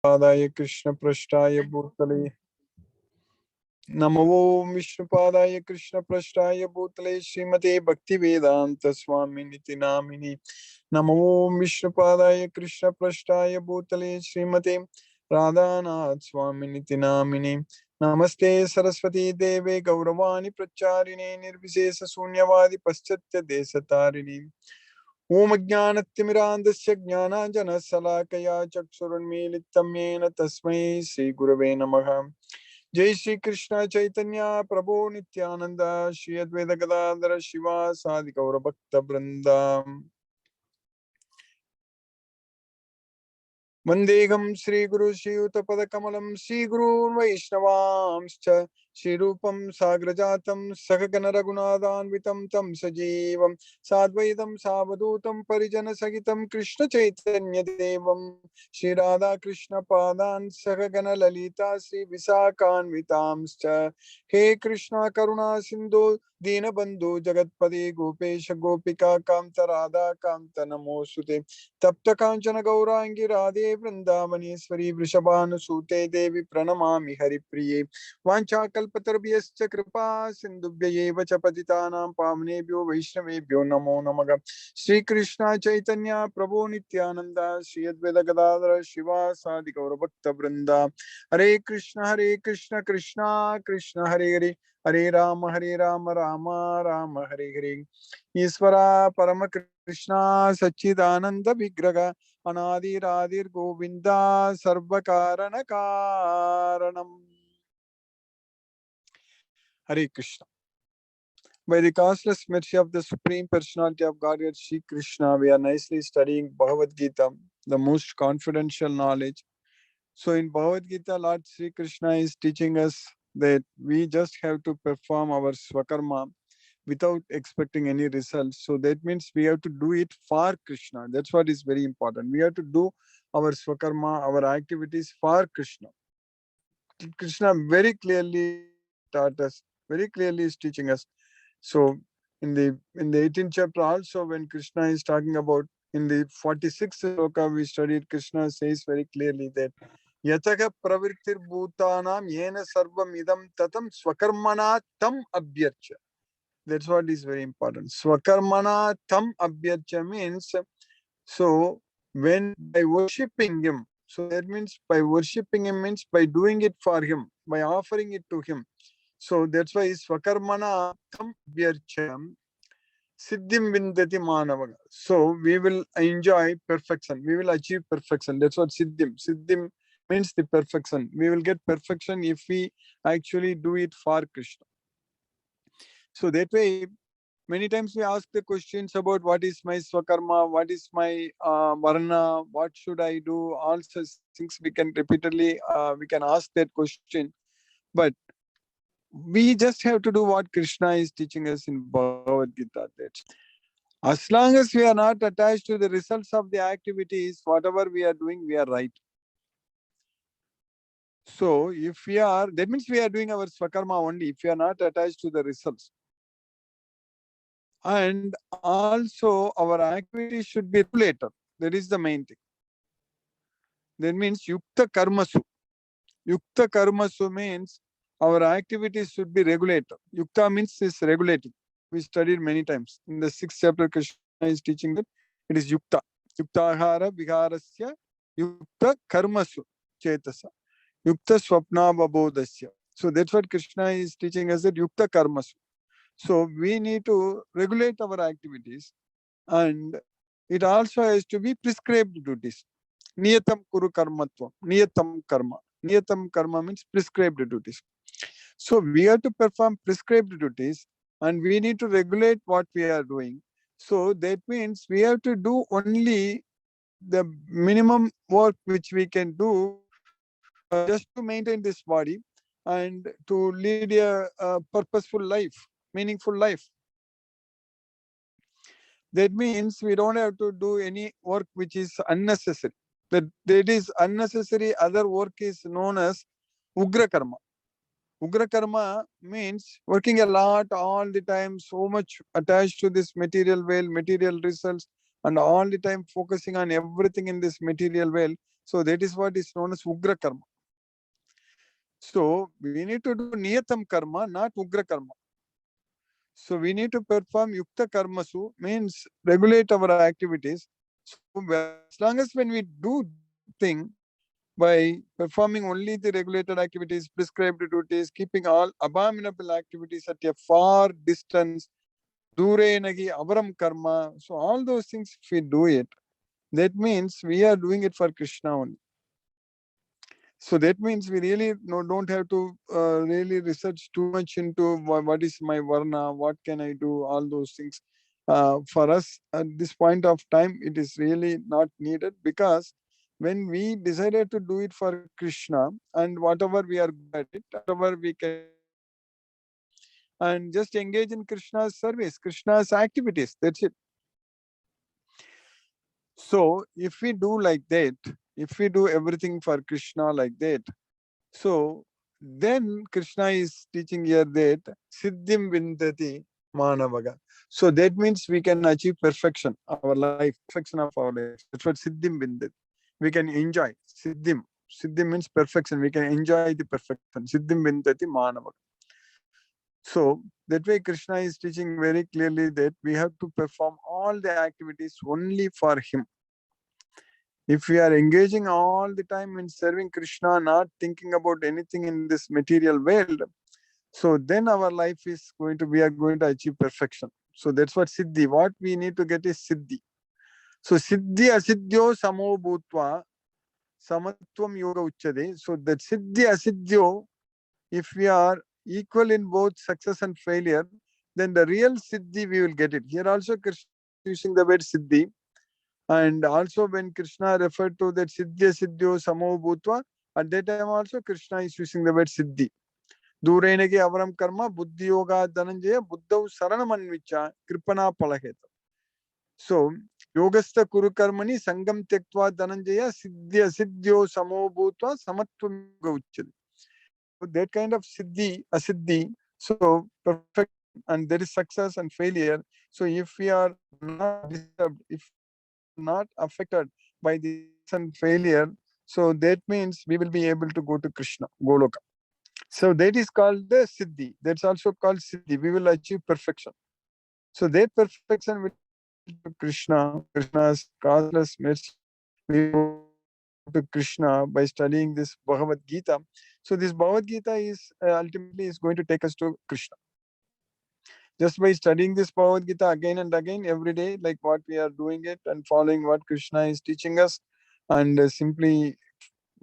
पादाय कृष्ण पृष्ठाय भूतले नमो विष्णुपादाय कृष्ण पृष्ठाय भूतले श्रीमते भक्ति वेदांत स्वामी निति नामिनी नमो विष्णुपादाय कृष्ण पृष्ठाय भूतले श्रीमते राधानाथ स्वामी निति नामिनी नमस्ते सरस्वती देवे गौरवाणी प्रचारिणे निर्विशेष शून्यवादी पश्चात्य देशतारिणी ओम ज्ञानतिमिरान्धस्य ज्ञानाञ्जनशलाकया चक्षुरुन्मीलितं येन तस्मै श्रीगुरवे नमः। जय श्री कृष्ण चैतन्य प्रभु नित्यानंद श्री अद्वैत गदाधर शिवासादि गौर भक्त वृंदा वंदेहम श्री गुरु श्रीयुत पद कमलम श्री गुरु वैष्णवांश्च श्री रूपम साग्रजातम सगगन रघुनाथान्वितं तम सजीवम साद्वैतम सावधूतम परिजन सहितं कृष्ण चैतन्य देवम श्री राधा कृष्ण पादान सगगन ललिता श्री विशाखान्वितांश्च हे कृष्णा करुणा सिंधु दीनबंधु जगतपदे गोपेश गोपिका कांत राधा कांत नमोस्तुते तप्त कांचन गौरांगी राधे वृंदावनेश्वरी वृषभानुसूते देवी प्रणमामि हरिप्रिये वाञ्छाकल्पतरुभ्यश्च कृपा सिन्धुभ्यैव च पतितानां पावनेभ्यो वैष्णवेभ्यो नमो नमः। श्री कृष्ण चैतन्य प्रभु नित्यानंद श्री अद्वैत गदाधर शिवासादि गौर भक्त वृंदा हरे कृष्ण कृष्ण कृष्ण हरे हरे हरे राम राम राम हरे हरे। ईश्वरा परम कृष्णा सच्चिदानंद विग्रह अनादिरादिर गोविंदा सर्व कारण कारणम। Hare Krishna. By the causeless mercy of the Supreme Personality of Godhead, Sri Krishna, we are nicely studying Bhagavad Gita, the most confidential knowledge. So in Bhagavad Gita, Lord Sri Krishna is teaching us that we just have to perform our swakarma without expecting any results. So that means we have to do it for Krishna. That's what is very important. We have to do our swakarma, our activities for Krishna. Krishna very clearly taught us, very clearly is teaching us. So in the 18th chapter also, when Krishna is talking about, in the 46th sloka we studied, Krishna says very clearly that Yataka pravrittir bhutanam yena sarvam idam tatam swakarmana tam abhyarcha. That's what is very important. Swakarmana tam abhyarcha means, so when by worshipping him, so that means by worshipping him means by doing it for him, by offering it to him. So that's why swakarmana tam abhyarcha siddhim vindati manavaga. So we will enjoy perfection. We will achieve perfection. That's what siddhim. Siddhim means the perfection. We will get perfection if we actually do it for Krishna. So that way, many times we ask the questions about what is my swakarma, what is my varna, what should I do, all such things we can repeatedly, we can ask that question. But we just have to do what Krishna is teaching us in Bhagavad Gita. That as long as we are not attached to the results of the activities, whatever we are doing, we are right. So if we are, that means we are doing our swakarma only if we are not attached to the results. And also our activities should be regulated. That is the main thing. That means yukta karmasu. Yukta karmasu means our activities should be regulated. Yukta means is regulating. We studied many times. In the 6th chapter, Krishna is teaching that it is yukta. Yuktahara viharasya yukta karmasu chetasa. Yukta swapna vabodasya. So that's what Krishna is teaching us, that yukta karmasu. So we need to regulate our activities, and it also has to be prescribed duties. Niyatam kuru karmatvam. Niyatam karma. Niyatam karma means prescribed duties. So we have to perform prescribed duties, and we need to regulate what we are doing. So that means we have to do only the minimum work which we can do just to maintain this body and to lead a purposeful life, meaningful life. That means we don't have to do any work which is unnecessary. That is unnecessary. Other work is known as Ugra Karma. Ugra Karma means working a lot all the time, so much attached to this material world, material results, and all the time focusing on everything in this material world. So that is what is known as Ugra Karma. So we need to do Niyatam Karma, not Ugra Karma. So we need to perform Yukta Karmasu, means regulate our activities. So as long as when we do that thing by performing only the regulated activities, prescribed duties, keeping all abominable activities at a far distance, Dure Nagi Avaram Karma. So all those things, if we do it, that means we are doing it for Krishna only. So that means we really don't have to really research too much into what is my varna, what can I do, all those things. For us at this point of time, it is really not needed, because when we decided to do it for Krishna, and whatever we are good at it, whatever we can and just engage in Krishna's service, Krishna's activities, that's it. So if we do like that, if we do everything for Krishna like that, so then Krishna is teaching here that Siddhim Vindati Manavaga. So that means we can achieve perfection, our life, perfection of our life. That's what Siddhim Vindati. We can enjoy Siddhim. Siddhim means perfection. We can enjoy the perfection. Siddhim Vindati Manavaga. So that way Krishna is teaching very clearly that we have to perform all the activities only for him. If we are engaging all the time in serving Krishna, not thinking about anything in this material world, so then our life is going to, we are going to achieve perfection. So that's what Siddhi. What we need to get is Siddhi. So Siddhi Asiddhyo Samo Bhutva Samatvam Yoga Uchade. So that Siddhi Asiddhyo, if we are equal in both success and failure, then the real Siddhi we will get it. Here also Krishna is using the word Siddhi. And also when Krishna referred to that Siddhya Siddhyo Samo Bhutva, at that time also Krishna is using the word Siddhi. Durenagi Avaram Karma Buddhi Yoga Dhananjaya Buddhav Saranamanvicha Kripana Palaheta. So Yogastha Kuru Karmani Sangam Tektva Dhananjaya Siddhya Siddhyo Samo Bhutva Samatvam Yoga Uchyate. So that kind of Siddhi, Asiddhi, so perfect, and there is success and failure. So if we are not disturbed, if not affected by the and failure, so that means we will be able to go to Krishna, Goloka. So that is called the Siddhi. That's also called Siddhi. We will achieve perfection. So that perfection will to Krishna, Krishna's causeless mercy. We go to Krishna by studying this Bhagavad Gita. So this Bhagavad Gita is ultimately is going to take us to Krishna. Just by studying this Bhagavad Gita again and again every day, like what we are doing it and following what Krishna is teaching us, and simply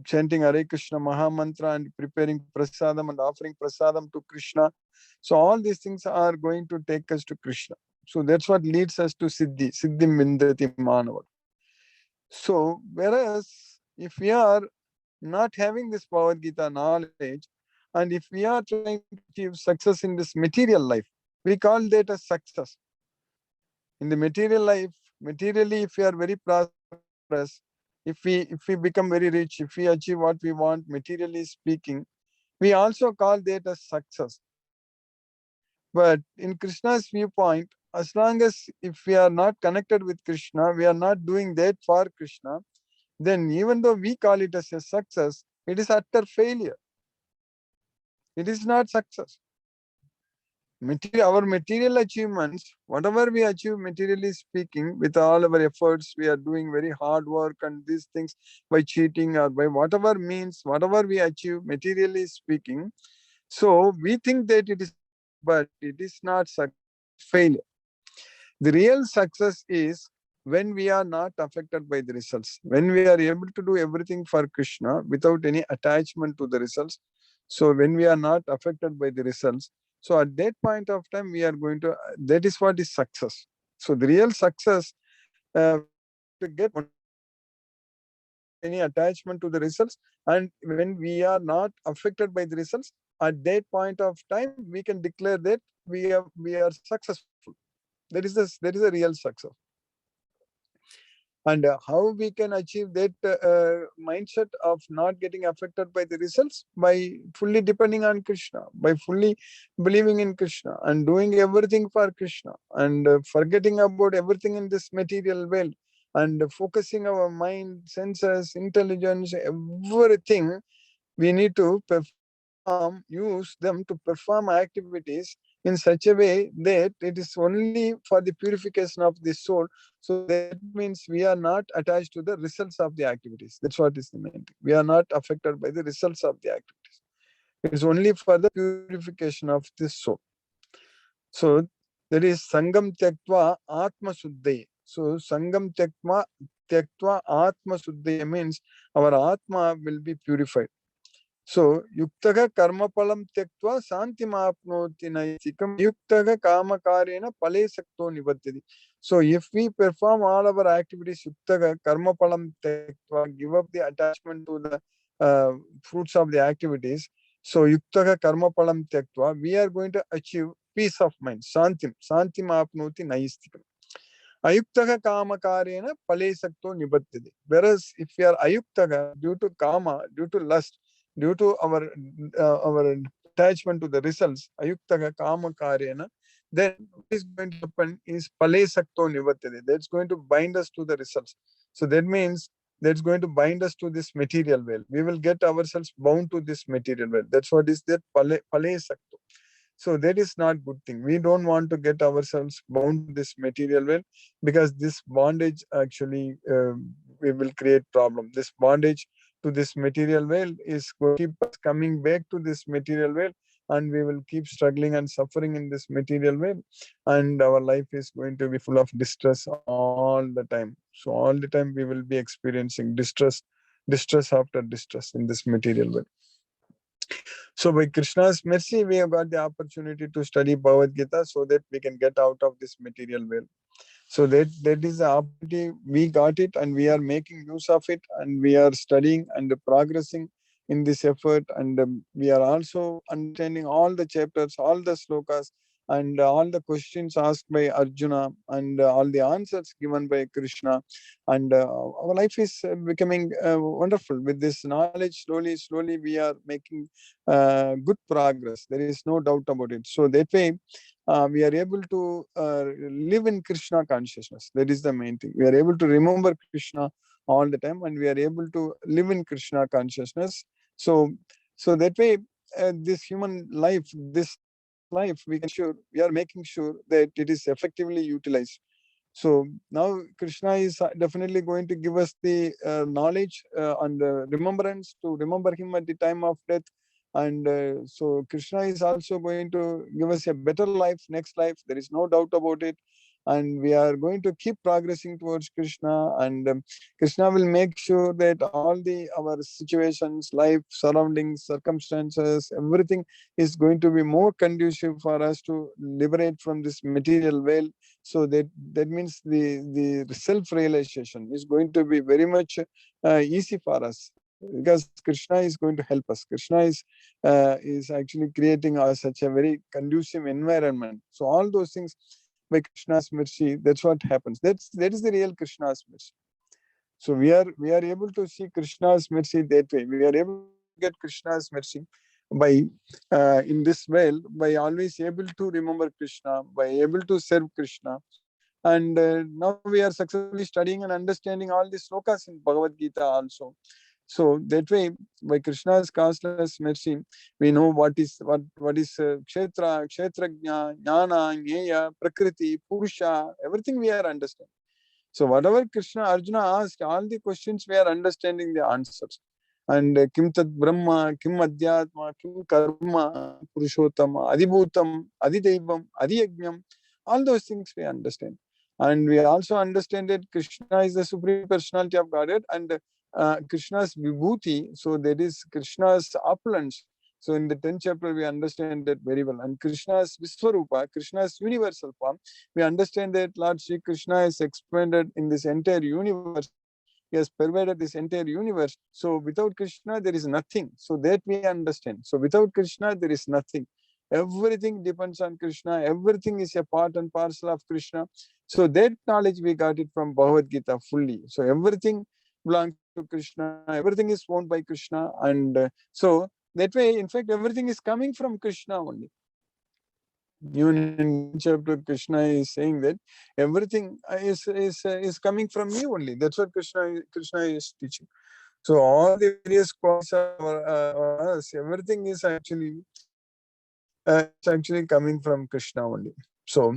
chanting Hare Krishna Maha Mantra and preparing prasadam and offering prasadam to Krishna. So all these things are going to take us to Krishna. So that's what leads us to Siddhi. Siddhim Vindati Manava. So whereas if we are not having this Bhagavad Gita knowledge, and if we are trying to achieve success in this material life, we call that as success. In the material life, materially, if we are very prosperous, if we become very rich, if we achieve what we want, materially speaking, we also call that as success. But in Krishna's viewpoint, as long as if we are not connected with Krishna, we are not doing that for Krishna, then even though we call it as a success, it is utter failure. It is not success. Our material achievements, whatever we achieve materially speaking, with all our efforts, we are doing very hard work and these things by cheating or by whatever means, whatever we achieve materially speaking. So we think that it is, but it is not failure. The real success is when we are not affected by the results, when we are able to do everything for Krishna without any attachment to the results. So when we are not affected by the results, so at that point of time, we are going to, that is what is success. So the real success to get any attachment to the results, and when we are not affected by the results, at that point of time, we can declare that we are successful. That is a real success. And how we can achieve that mindset of not getting affected by the results? By fully depending on Krishna, by fully believing in Krishna and doing everything for Krishna, and forgetting about everything in this material world, and focusing our mind, senses, intelligence, everything. We need to use them to perform activities in such a way that it is only for the purification of the soul. So that means we are not attached to the results of the activities. That's what is the main thing. We are not affected by the results of the activities. It is only for the purification of the soul. So that is Sangam Tyaktva Atma Suddhaya. So Sangam Tyaktva Atma Suddhaya means our Atma will be purified. So Yuktaga Karmapalam Tyaktva Santimapnoti Naitikam Yuktaga Kamakarena Pale Sakto Nivattadi. So if we perform all our activities Yuktaga Karmapalam Tyaktva, give up the attachment to the fruits of the activities. So Yuktaga Karmapalam Tyaktva, we are going to achieve peace of mind. Santim apnoti naistikam. Ayuktaga kamakarena pale sakto nibattade. Whereas if we are ayuktaga due to kama, due to lust, due to our attachment to the results, ayuktaga kamakarena, then what is going to happen is pale sakto nibattade. That's going to bind us to the results. So that means that's going to bind us to this material world. We will get ourselves bound to this material world. That's what is that pale sakto. So that is not good thing. We don't want to get ourselves bound to this material world, because this bondage actually we will create problem. This bondage to this material world is going to keep us coming back to this material world, and we will keep struggling and suffering in this material world, and our life is going to be full of distress all the time. So all the time we will be experiencing distress after distress in this material world. So by Krishna's mercy, we have got the opportunity to study Bhagavad Gita so that we can get out of this material world. So that is the opportunity. We got it and we are making use of it, and we are studying and progressing in this effort, and we are also understanding all the chapters, all the slokas, and all the questions asked by Arjuna, and all the answers given by Krishna. And our life is becoming wonderful with this knowledge. Slowly we are making good progress. There is no doubt about it. So that way we are able to live in Krishna consciousness. That is the main thing. We are able to remember Krishna all the time, and we are able to live in Krishna consciousness. So that way, this human life, we are making sure that it is effectively utilized. So now Krishna is definitely going to give us the knowledge and remembrance to remember him at the time of death. And so Krishna is also going to give us a better life, next life. There is no doubt about it. And we are going to keep progressing towards Krishna. And Krishna will make sure that all our situations, life, surroundings, circumstances, everything is going to be more conducive for us to liberate from this material world. So that means the self-realization is going to be very much easy for us, because Krishna is going to help us. Krishna is actually creating such a very conducive environment. So all those things by Krishna's mercy, that's what happens. That is the real Krishna's mercy. So we are able to see Krishna's mercy that way. We are able to get Krishna's mercy by in this world, by always able to remember Krishna, by able to serve Krishna. And now we are successfully studying and understanding all the slokas in Bhagavad Gita also. So that way, by Krishna's causeless mercy, we know what is kshetra, kshetrajna, jnana, jnaya, prakriti, purusha, everything we are understanding. So whatever Krishna Arjuna asked, all the questions we are understanding the answers. And kim tad brahma, kim adhyatma, kim karma, purushottama, adibhutam, adidaivam, adiyajnam, all those things we understand. And we also understand that Krishna is the Supreme Personality of Godhead, and Krishna's vibhuti, so that is Krishna's opulence. So in the 10th chapter, we understand that very well. And Krishna's Viswarupa, Krishna's universal form, we understand that Lord Sri Krishna is expanded in this entire universe. He has pervaded this entire universe. So without Krishna, there is nothing. So that we understand. So without Krishna, there is nothing. Everything depends on Krishna. Everything is a part and parcel of Krishna. So that knowledge we got it from Bhagavad Gita fully. So everything belongs to Krishna. Everything is owned by Krishna. And so that way, in fact, everything is coming from Krishna only. Even in chapter, Krishna is saying that everything is coming from me only. That's what Krishna is teaching. So all the various qualities of us, everything is actually coming from Krishna only. So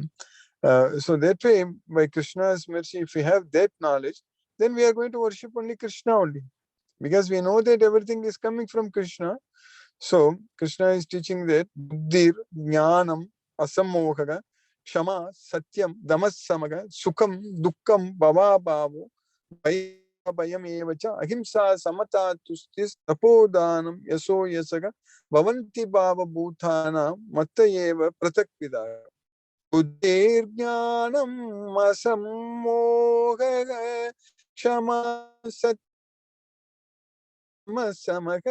that way, by Krishna's mercy, if we have that knowledge, then we are going to worship only Krishna only, because we know that everything is coming from Krishna. So Krishna is teaching that buddhir, jnanam, asammohaga, kshama, satyam, damassamaga, sukham, dukkam, bhavabhavo, bayam evacha, ahimsa, samata, tustis, tapodanam, yaso yasaga, bhavanti bhava bhutana, matta eva pratakvidaya. बुद्धिर्ज्ञानम् असम्मोहः क्षमा समः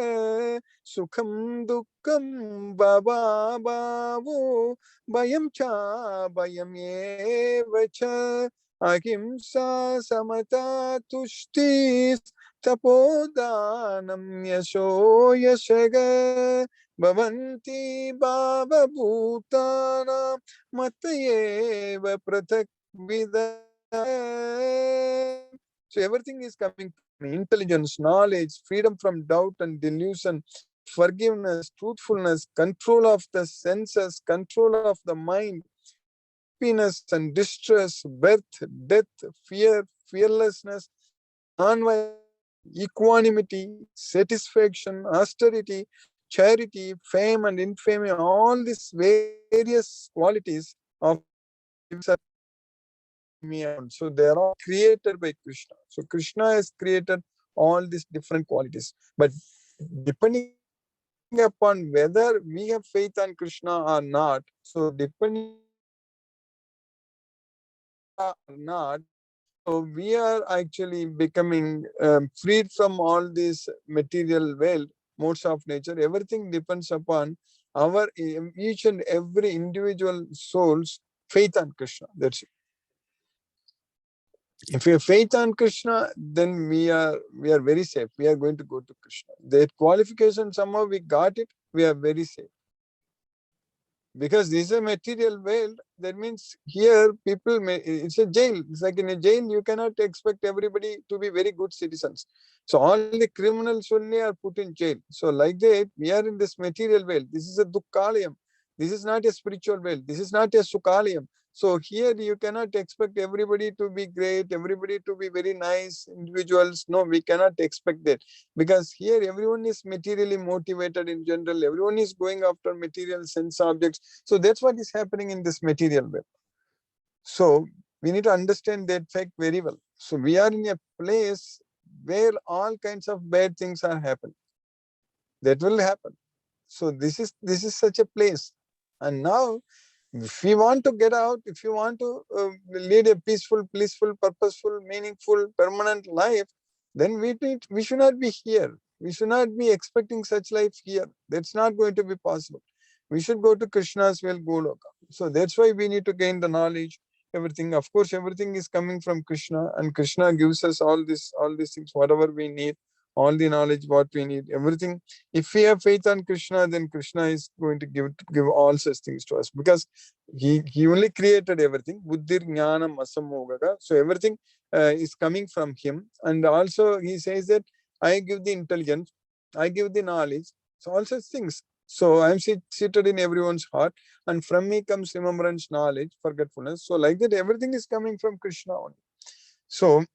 सुखं दुःखं भवाभावो भयं च भयमेव च अहिंसा समता तुष्टिः तपोदानं यशो यशः भवन्ति भावभूतानां मत एव पृथक् विदः. So everything is coming from intelligence, knowledge, freedom from doubt and delusion, forgiveness, truthfulness, control of the senses, control of the mind, happiness and distress, birth, death, fear, fearlessness, non-violence, equanimity, satisfaction, austerity, charity, fame and infamy, all these various qualities of me around. So they are all created by Krishna. So Krishna has created all these different qualities. But depending upon whether we have faith on Krishna or not, so depending or not, so we are actually becoming freed from all this material wealth, modes of nature. Everything depends upon our each and every individual soul's faith on Krishna. That's it. If we have faith on Krishna, then we are very safe. We are going to go to Krishna. That qualification, somehow we got it, we are very safe. Because this is a material world, that means here people it's a jail. It's like in a jail, you cannot expect everybody to be very good citizens. So all the criminals only are put in jail. So like that, we are in this material world. This is a dukkhalayam. This is not a spiritual world. This is not a sukhalayam. So here you cannot expect everybody to be great, everybody to be very nice individuals. No, we cannot expect that. Because here everyone is materially motivated in general. Everyone is going after material sense objects. So that's what is happening in this material world. So we need to understand that fact very well. So we are in a place where all kinds of bad things are happening. That will happen. So this is such a place. And now, if we want to get out, if you want to lead a peaceful, blissful, purposeful, meaningful, permanent life, then we should not be here. We should not be expecting such life here. That's not going to be possible. We should go to Krishna's well, Goloka. So that's why we need to gain the knowledge. Everything, of course, everything is coming from Krishna, and Krishna gives us all these things, whatever we need, all the knowledge, what we need, everything. If we have faith on Krishna, then Krishna is going to give all such things to us, because he only created everything. Buddhir jnanam asammogaga. So everything is coming from him. And also he says that I give the intelligence, I give the knowledge. So all such things. So I am seated in everyone's heart, and from me comes remembrance, knowledge, forgetfulness. So like that, everything is coming from Krishna only. So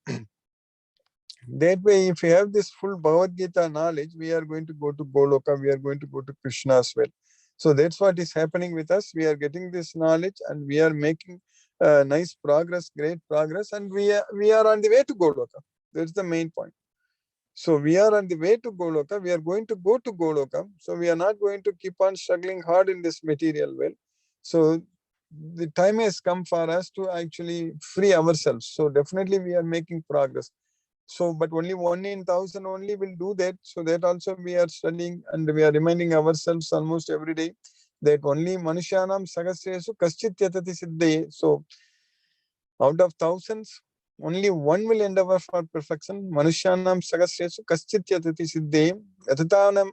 that way, if we have this full Bhagavad Gita knowledge, we are going to go to Goloka, we are going to go to Krishna as well. So that's what is happening with us. We are getting this knowledge and we are making nice progress, great progress, and we are on the way to Goloka. That's the main point. So we are on the way to Goloka. We are going to go to Goloka. So we are not going to keep on struggling hard in this material world. So the time has come for us to actually free ourselves. So definitely we are making progress. So, but only 1 in 1,000 only will do that. So that also we are studying, and we are reminding ourselves almost every day that only Manushyanam Sagasresu Kaschit Yatati Siddhaye. So out of thousands, only one will endeavor for perfection. Manushyanam Sagasresu Kaschit Yatati Siddhaye. Atatam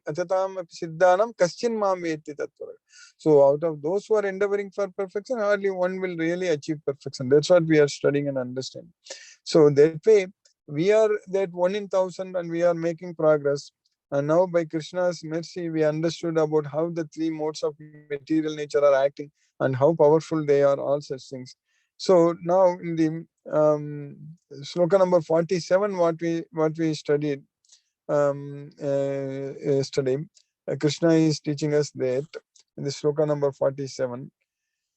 Siddhanam Kaschin Mam Veti Tattva. So out of those who are endeavoring for perfection, hardly one will really achieve perfection. That's what we are studying and understanding. So that way, we are that 1 in 1,000 and we are making progress. And now by Krishna's mercy, we understood about how the three modes of material nature are acting and how powerful they are, all such things. So now in the sloka number 47, what we studied yesterday, Krishna is teaching us that in the sloka number 47.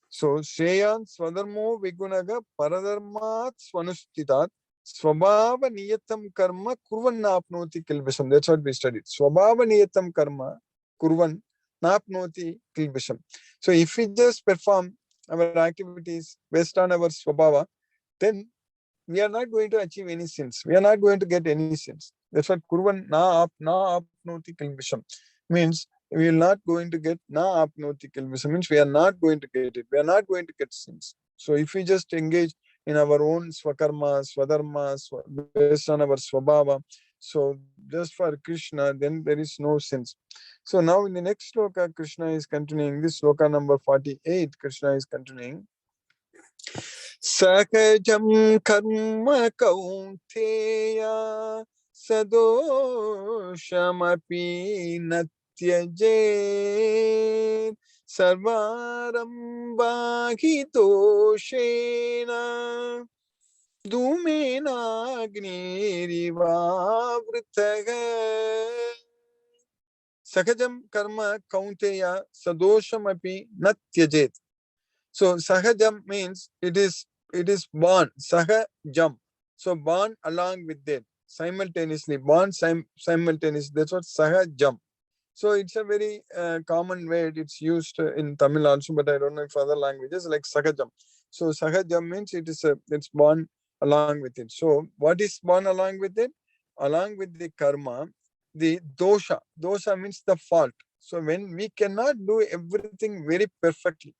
So Shreyan Swadharmo Vigunaga Paradharmat Swanustitat Swabhava Niyatam Karma Kurvan Napnoti Kilbisham. That's what we studied. Swabhava Niyatam Karma Kurvan Napnoti Kilbisham. So if we just perform our activities based on our Swabhava, then we are not going to achieve any sins. We are not going to get any sins. That's what Kurvan na apnoti kilbisham means. We are not going to get na apnoti kilbisham means we are not going to get it. We are not going to get sins. So if we just engage in our own swakarma, swadharma, based on our swabhava, so just for Krishna, then there is no sins. So now in the next sloka, Krishna is continuing. This sloka number 48, Krishna is continuing. Sakajam karma kaunteya sadoshamapi natyajet sarvarambhi doshena dhumenagniririvavrithaga. Sakajam karma kaunteya sadoshamapi natyajet. So sahajam means it is born. Sahajam. So born along with it. Simultaneously. Born simultaneously. That's what sahajam. So it's a very common word. It's used in Tamil also, but I don't know if other languages like sahajam. So sahajam means it's born along with it. So what is born along with it? Along with the karma, the dosha. Dosha means the fault. So when we cannot do everything very perfectly,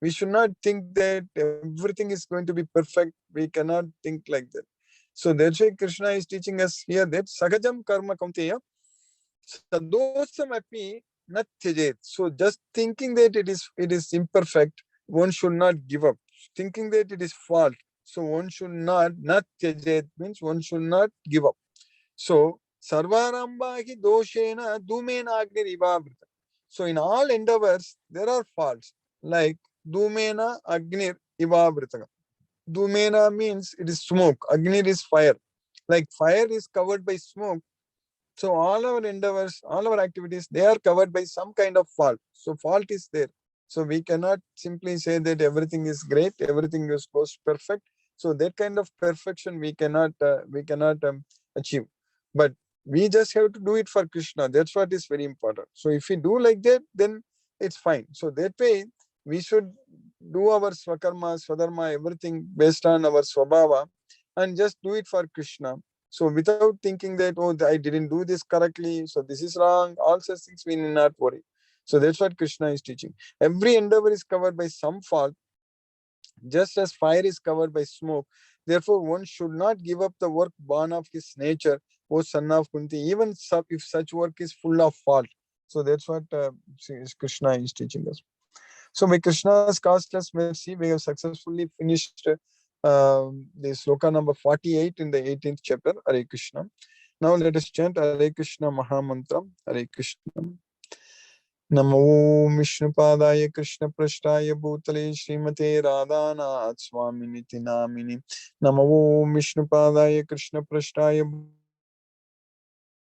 we should not think that everything is going to be perfect. We cannot think like that. So that's why Krishna is teaching us here that Sagajam karma kaunteya sadosam api natyajet. So just thinking that it is imperfect, one should not give up. Thinking that it is fault, so one should not natyajet means one should not give up. So sarvarambhi doshena dhumena agni rivavrita. So in all endeavors there are faults like Dhumena Agnir Ivavritaka. Dhumena means it is smoke. Agnir is fire. Like fire is covered by smoke. So all our endeavors, all our activities, they are covered by some kind of fault. So fault is there. So we cannot simply say that everything is great, everything is perfect. So that kind of perfection we cannot achieve. But we just have to do it for Krishna. That's what is very important. So if we do like that, then it's fine. So that way, we should do our swakarma, swadharma, everything based on our swabhava and just do it for Krishna. So without thinking that, oh, I didn't do this correctly, so this is wrong, all such things we need not worry. So that's what Krishna is teaching. Every endeavor is covered by some fault, just as fire is covered by smoke. Therefore, one should not give up the work born of his nature, O son of Kunti, even if such work is full of fault. So that's what Krishna is teaching us. So by Krishna's causeless mercy, we have successfully finished the sloka number 48 in the 18th chapter, Hare Krishna. Now let us chant Hare Krishna Mahamantra, Hare Krishna. Namo Vishnupadaya Krishna Prashtaya Bhutale Srimate Radhanath Swaminiti Namini. Namo Vishnupadaya Krishna Prashtaya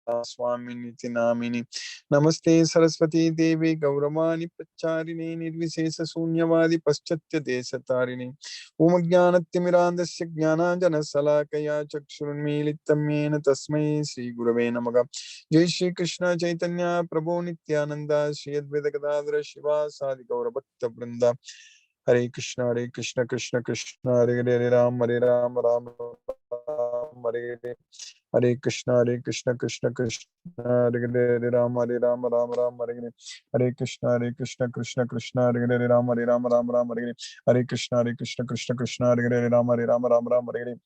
Swaminiti Namini. Namaste Saraswati Devi Gauravani Pacharini Nirvisesa Sunyavadi Paschatya Desatarini. Umajnanattimirantasya Jnananjana Salakaya Chakshurunmilitamena Tasmai Sri Gurave Namaha. Jai Shri Krishna Chaitanya Prabhu Nityananda Shri Advaita Gadadhara Shiva Sadi Gaura Bhakta Vrinda. Hare Krishna Krishna Krishna Hare Hare Ram Hare Ram Ram Ram Hare Hare. Hare Krishna Krishna Krishna Hare Hare Ram Hare Ram Ram Ram Hare Hare. Hare Krishna Krishna Krishna Hare Hare Ram Hare Ram Ram Ram Hare Hare. Hare Krishna Krishna Krishna Hare Hare Ram Hare Ram Ram Ram Hare Hare.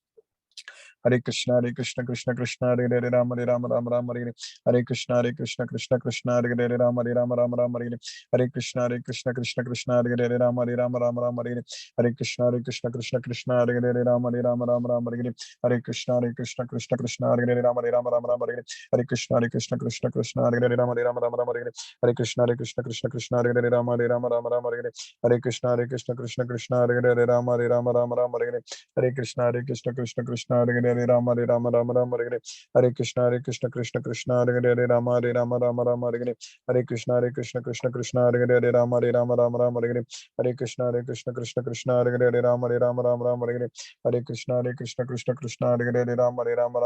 Hare Krishna Krishna Krishna Hare Hare Hare Rama Rama Hare Hare Krishna Krishna Krishna Hare Hare Hare Rama Rama Hare Hare Krishna Krishna Krishna Hare Hare Rama Rama Hare Hare Krishna Krishna Krishna Hare Hare Rama Rama Hare Hare Krishna Krishna Krishna Hare Hare Rama Rama Hare Hare Krishna Krishna Krishna Hare Hare Rama Rama Hare Hare Krishna Krishna Krishna Hare Hare Rama Rama Hare Hare Krishna Krishna Krishna Hare Hare Rama Rama Hare Hare Krishna Krishna Krishna Hare Hare Rama Rama Hare Krishna Krishna Krishna Hare Hare Rama Rama Hare Krishna Krishna Krishna Hare Hare Rama Rama Hare Krishna Krishna Krishna Hare Hare Rama Rama Hare Krishna Krishna Krishna Hare Hare Rama Rama Hare Krishna Krishna Krishna Hare Hare Rama Rama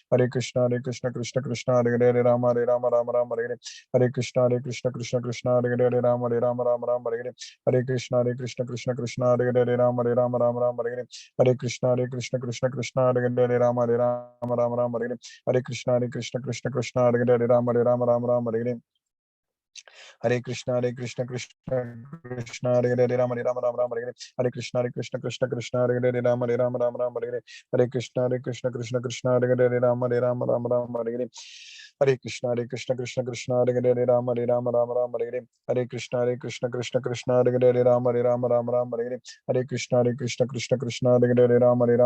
Hare Krishna Krishna Krishna Hare Hare Rama Rama Hare Krishna Krishna Krishna Hare Hare Rama Rama Hare Krishna Krishna Krishna Hare Hare Rama Rama Hare Krishna Krishna Krishna Hare Hare Rama Rama Hare Krishna Krishna Krishna Hare Hare Rama Rama Hare Krishna Krishna Krishna Hare Hare Rama Rama Hare Krishna Krishna Krishna Hare Hare Rama Rama Hare Krishna Krishna Krishna Hare Hare Rama Rama Hare Krishna Krishna Krishna Hare Hare Rama Rama Hare Krishna Krishna Krishna Hare Hare Rama Rama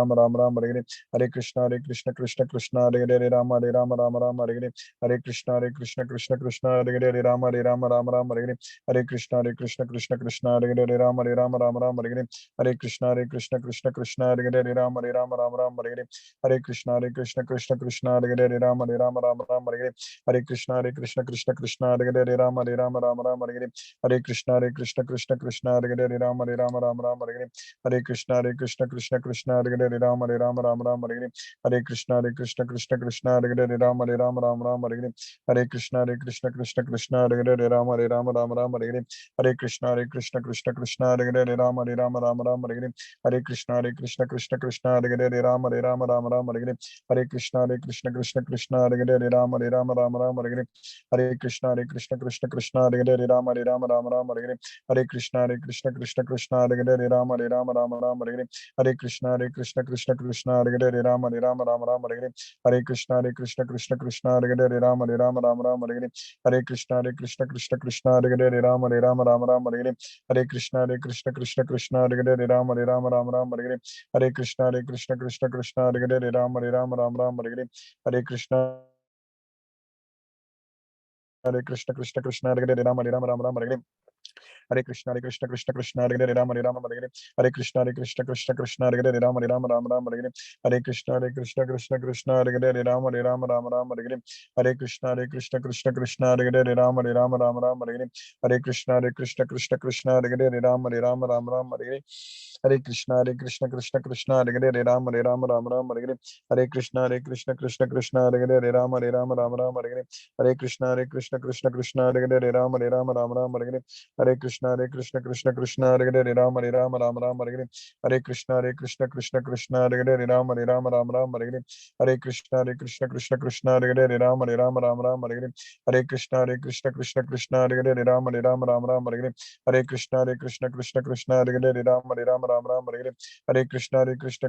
Hare Krishna Krishna Krishna Hare Hare Rama Rama Hare Krishna Krishna Hare Hare Rama Rama Hare Krishna Krishna Hare Hare Rama Rama Hare Krishna Krishna Hare Hare Rama Rama Hare Krishna Krishna Hare Hare Rama Rama Hare Krishna Krishna Hare Hare Rama Rama Hare Krishna Krishna Hare Hare Rama Rama Hare Krishna Krishna Hare Hare Rama Rama Hare Krishna Krishna Hare Hare Rama Rama Hare Krishna Krishna Hare Hare Rama Rama Hare Krishna Krishna Hare Hare Rama Rama Hare Krishna Krishna Hare Hare Rama Rama Hare Krishna Krishna Hare Hare Rama Rama Hare Krishna Krishna Hare Hare Rama Rama Hare Krishna Krishna Hare Hare Rama Rama Hare Krishna Krishna Hare Hare Rama Rama Hare Krishna Krishna Hare Hare Rama Rama Hare Krishna Krishna Hare Hare Rama Rama Hare Krishna Krishna Hare Hare Rama Rama Hare Krishna Krishna Hare Hare Rama Rama Hare Krishna Krishna Hare Hare Rama Rama Hare Krishna Krishna Hare Hare Rama Hare Krishna Krishna Hare Hare Rama Rama Hare Krishna Krishna Hare Hare Rama Rama Hare Krishna Krishna Hare Hare Rama Rama Hare Krishna Krishna Hare Hare Rama Rama Hare Krishna Krishna Hare Hare Rama Rama Hare Krishna Krishna Hare Hare Rama Rama Hare Krishna Krishna Hare Hare Rama Rama Hare Krishna Krishna Hare Hare Rama Rama Hare Krishna Krishna Hare Hare Rama Rama Hare Krishna Krishna Hare Hare Rama Rama Hare Krishna Krishna Hare Hare Rama Rama Hare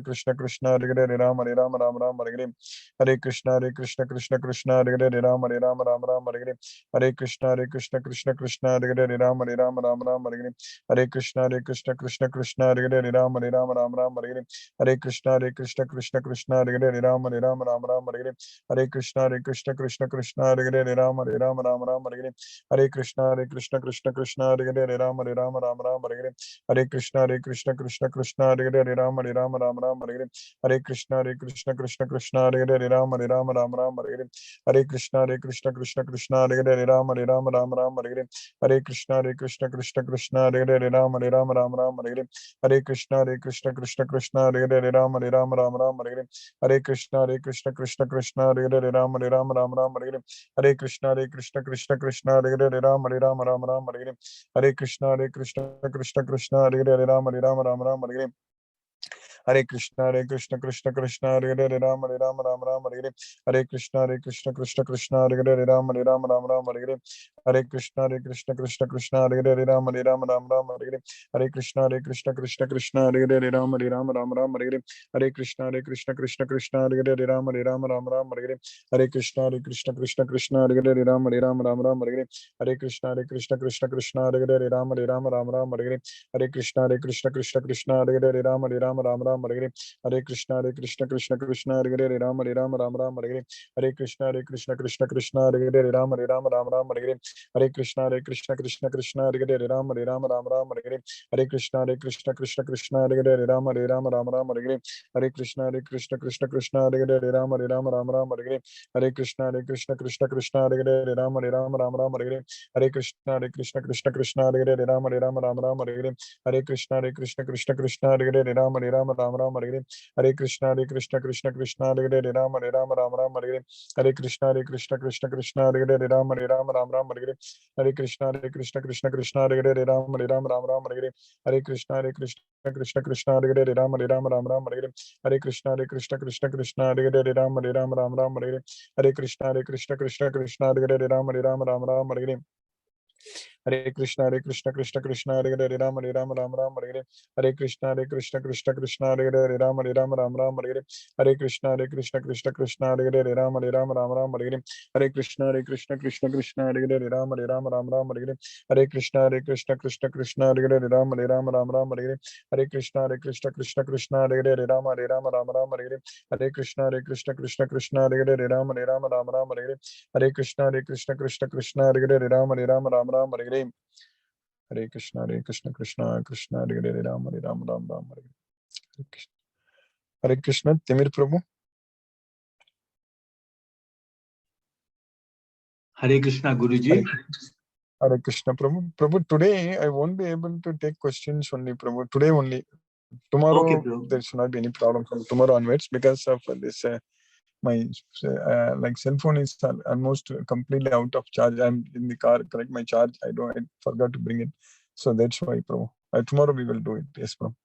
Krishna Krishna Hare Hare Rama Rama Hare Krishna Krishna Hare Hare Rama Rama Hare Krishna Krishna Hare Hare Rama Rama Hare Krishna Krishna Hare Hare Rama Rama Hare Krishna Krishna Hare Hare Rama Rama Hare Krishna Krishna Hare Hare Rama Rama Hare Krishna Krishna Hare Hare Rama Rama Hare Krishna Krishna Hare Hare Rama Rama Hare Krishna Krishna Hare Hare Rama Rama Hare Krishna Krishna Hare Hare Rama Rama Hare Krishna Krishna Hare Hare Rama Rama Hare Krishna Krishna Hare Hare Rama Rama Hare Krishna Krishna Hare Hare Rama Rama Hare Krishna Krishna Hare Hare Rama Rama Hare Krishna Krishna Hare Hare Rama Rama Hare Krishna Krishna Hare Hare Rama Rama Hare Krishna Krishna Hare Hare Rama Rama Hare Krishna Krishna Hare Hare Rama Rama Hare Hare Krishna Krishna Krishna Hare Hare Ram Ram Hare Hare. Hare Krishna Krishna Krishna Hare Hare Ram Ram Hare Hare. Hare Krishna Krishna Krishna Hare Hare Ram Ram Hare Hare. Hare Krishna Krishna Krishna Hare Hare Ram Ram Hare Hare. Hare Krishna Krishna Krishna Hare Hare Ram Ram Hare Hare. Hare Krishna Krishna Krishna Hare Hare Ram Ram Hare Hare. Hare Krishna Krishna Krishna Hare Hare Ram Ram Hare Hare. Hare Krishna Krishna Krishna Hare Hare Ram Ram Hare Hare. Hare Krishna Krishna Krishna Hare Hare Ram Ram Hare Hare. Hare Krishna Krishna Krishna Hare Hare Ram Ram Hare Hare. Hare Krishna Krishna Krishna Hare Hare Ram Ram Hare Hare. Hare Krishna Krishna Krishna Hare Hare Ram Ram Hare Hare. Hare Krishna Krishna Krishna Hare Hare Ram Ram Hare Hare. Hare Krishna Krishna Krishna Hare Hare Ram Ram Hare Hare. Hare Krishna Krishna Krishna Hare Hare Ram Ram Hare Hare. Hare Krishna Krishna Krishna Hare Hare Ram Ram Hare Hare. Hare Krishna Krishna Krishna Hare Hare Ram Ram Hare Hare. Hare Krishna Krishna Krishna Hare Hare Ram Ram Hare Hare. Hare Krishna Krishna Krishna Hare Hare Ram Ram Hare Hare. Hare Krishna Krishna Krishna Hare Hare Ram Ram Hare Hare. Hare Krishna Krishna Hare Hare Ram Ram Hare Hare. Hare Krishna Krishna Krishna Hare Hare Ram Ram Hare Hare. Hare Krishna Krishna Hare Hare Ram Ram Hare Hare. Hare Krishna Krishna Krishna Hare Hare Ram Ram Hare Hare. Hare Krishna Krishna Krishna Hare Hare Ram Ram Hare Hare. Hare Krishna Krishna Krishna Hare Hare Ram Ram Hare Hare. Hare Krishna Krishna Krishna Hare Hare Ram Ram Hare Hare. Hare Krishna Krishna Krishna Hare Hare Ram Ram Hare Hare. Hare Krishna Krishna Krishna Hare Hare Ram Ram Hare Hare. Hare Krishna Timir Prabhu. Hare Krishna Guruji. Hare Krishna Prabhu. Prabhu, today I won't be able to take questions only, Prabhu. Today only. Tomorrow Okay, there should not be any problem from tomorrow onwards because of this. My like cell phone is almost completely out of charge. I'm in the car. Correct my charge. I forgot to bring it. So that's why, Prabhu. Tomorrow we will do it. Yes, Prabhu.